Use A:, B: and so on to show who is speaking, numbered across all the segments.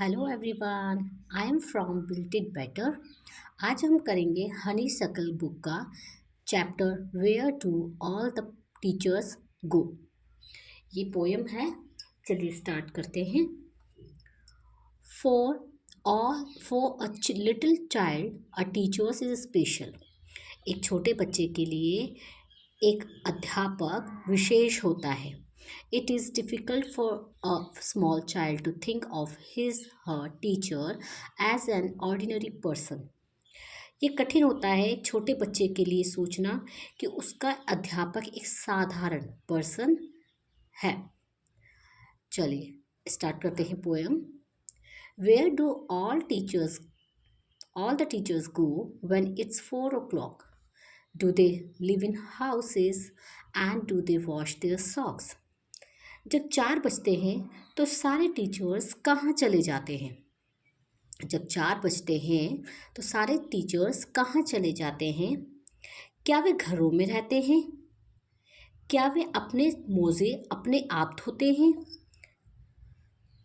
A: Hello everyone, I am from built it better. आज हम करेंगे हनी सकल बुक का chapter where to all the teachers go. ये poem है। चलिए स्टार्ट करते हैं। For for a little child a teachers is special. एक छोटे बच्चे के लिए एक अध्यापक विशेष होता है। It is difficult for a small child to think of his her teacher as an ordinary person. ये कठिन होता है एक छोटे बच्चे के लिए सोचना कि उसका अध्यापक एक साधारण पर्सन है। चलिए स्टार्ट करते हैं poem. Where do all the teachers go when it's 4 o'clock? Do they live in houses and do they wash their socks? जब 4 बजते हैं तो सारे टीचर्स कहाँ चले जाते हैं? जब 4 बजते हैं तो सारे टीचर्स कहाँ चले जाते हैं? क्या वे घरों में रहते हैं? क्या वे अपने मोजे अपने आप धोते हैं?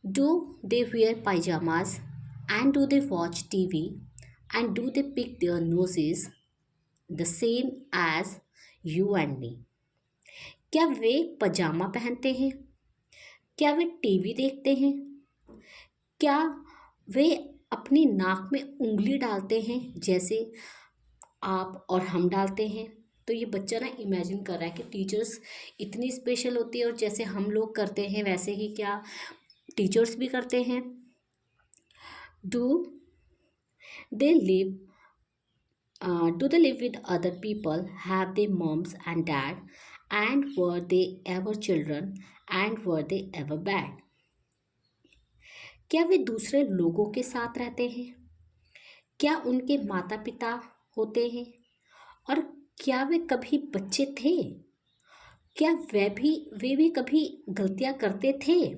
A: Do they wear pyjamas and do they watch TV and do they pick their noses the same as you and me? क्या वे पजामा पहनते हैं? क्या वे टीवी देखते हैं? क्या वे अपनी नाक में उंगली डालते हैं जैसे आप और हम डालते हैं? तो ये बच्चा ना इमेजिन कर रहा है कि टीचर्स इतनी स्पेशल होती है और जैसे हम लोग करते हैं वैसे ही क्या टीचर्स भी करते हैं। Do they live do they live with other people? Have they moms and dad? And were they ever children? And were they ever bad? क्या वे दूसरे लोगों के साथ रहते हैं? क्या उनके माता पिता होते हैं? और क्या वे कभी बच्चे थे? क्या वे भी कभी गलतियां करते थे?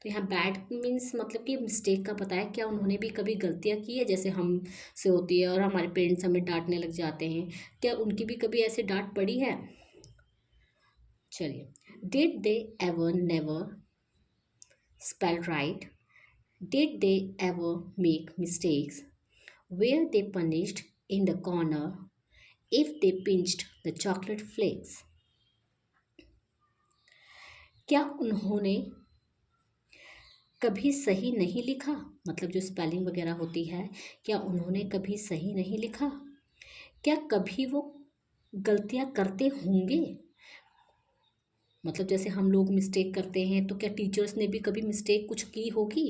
A: तो यहाँ बैड मीन्स मतलब कि मिस्टेक का बताया। क्या उन्होंने भी कभी गलतियाँ की है जैसे हम से होती है और हमारे पेरेंट्स हमें डांटने लग जाते हैं? क्या उनकी भी कभी ऐसे डांट पड़ी है? चलिए, did they ever never spell right? Did they ever make mistakes? Were they punished in the corner if they pinched the chocolate flakes? क्या उन्होंने कभी सही नहीं लिखा? मतलब जो स्पेलिंग वगैरह होती है, क्या उन्होंने कभी सही नहीं लिखा? क्या कभी वो गलतियां करते होंगे? मतलब जैसे हम लोग मिस्टेक करते हैं तो क्या टीचर्स ने भी कभी मिस्टेक कुछ की होगी?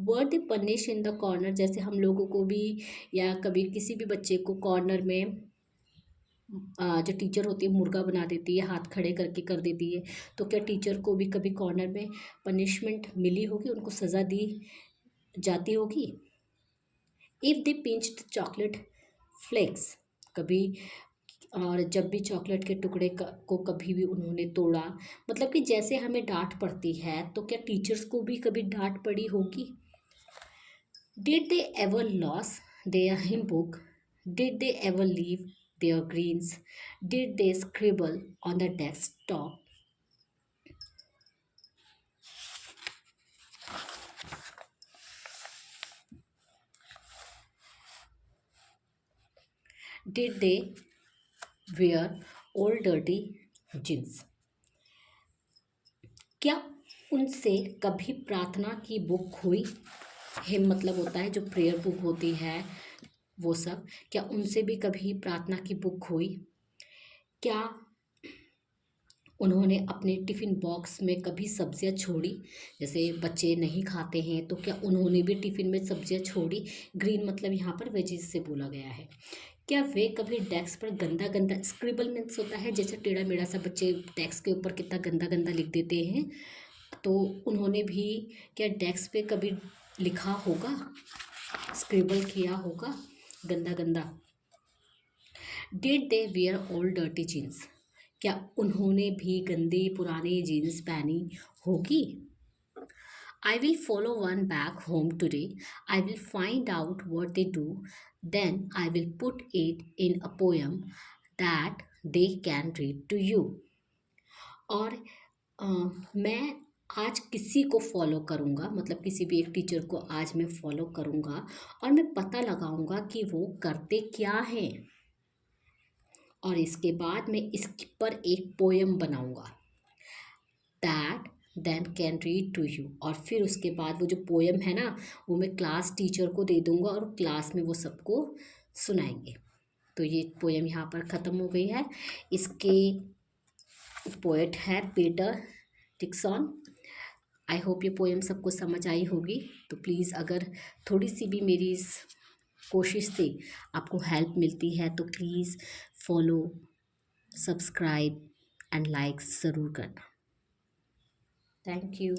A: वर दे पनिश इन द कॉर्नर, जैसे हम लोगों को भी या कभी किसी भी बच्चे को कॉर्नर में जो टीचर होती है मुर्गा बना देती है, हाथ खड़े करके कर देती है। तो क्या टीचर को भी कभी कॉर्नर में पनिशमेंट मिली होगी, उनको सज़ा दी जाती होगी? If they pinched chocolate flakes, कभी और जब भी चॉकलेट के टुकड़े को कभी भी उन्होंने तोड़ा, मतलब कि जैसे हमें डांट पड़ती है तो क्या टीचर्स को भी कभी डांट पड़ी होगी? Did they ever lose their hymn book? Did they ever leave their greens? Did they scribble on the desktop? Did they wear old dirty jeans? क्या उनसे कभी प्रार्थना की बुक खोई? हिम मतलब होता है जो प्रेयर बुक होती है वो सब। क्या उनसे भी कभी प्रार्थना की बुक खोई? क्या उन्होंने अपने टिफ़िन बॉक्स में कभी सब्जियां छोड़ी? जैसे बच्चे नहीं खाते हैं तो क्या उन्होंने भी टिफ़िन में सब्जियां छोड़ी? ग्रीन मतलब यहाँ पर वेजिस से बोला गया है। क्या वे कभी डेस्क पर गंदा गंदा, स्क्रिबल मीन्स होता है जैसे टेढ़ा मेढ़ा सा बच्चे डेस्क के ऊपर कितना गंदा गंदा लिख देते हैं, तो उन्होंने भी क्या डेस्क पे कभी लिखा होगा, स्क्रिबल किया होगा गंदा गंदा? Did they wear old dirty jeans? क्या उन्होंने भी गंदे पुराने जीन्स पहनी होगी? I will follow one back home today. I will find out what they do. Then I will put it in a poem that they can read to you. और मैं आज किसी को फॉलो करूँगा, मतलब किसी भी एक टीचर को आज मैं फॉलो करूँगा और मैं पता लगाऊँगा कि वो करते क्या हैं, और इसके बाद मैं इस पर एक पोयम बनाऊँगा that then can read to you. और फिर उसके बाद वो जो पोयम है ना, वो मैं क्लास टीचर को दे दूँगा और क्लास में वो सबको सुनाएंगे। तो ये पोयम यहाँ पर ख़त्म हो गई है। इसके पोएट है पीटर डिक्सन। आई होप ये पोएम सबको समझ आई होगी। तो प्लीज़ अगर थोड़ी सी भी मेरी इस कोशिश से आपको हेल्प मिलती है तो please follow, subscribe and like ज़रूर करना। Thank you.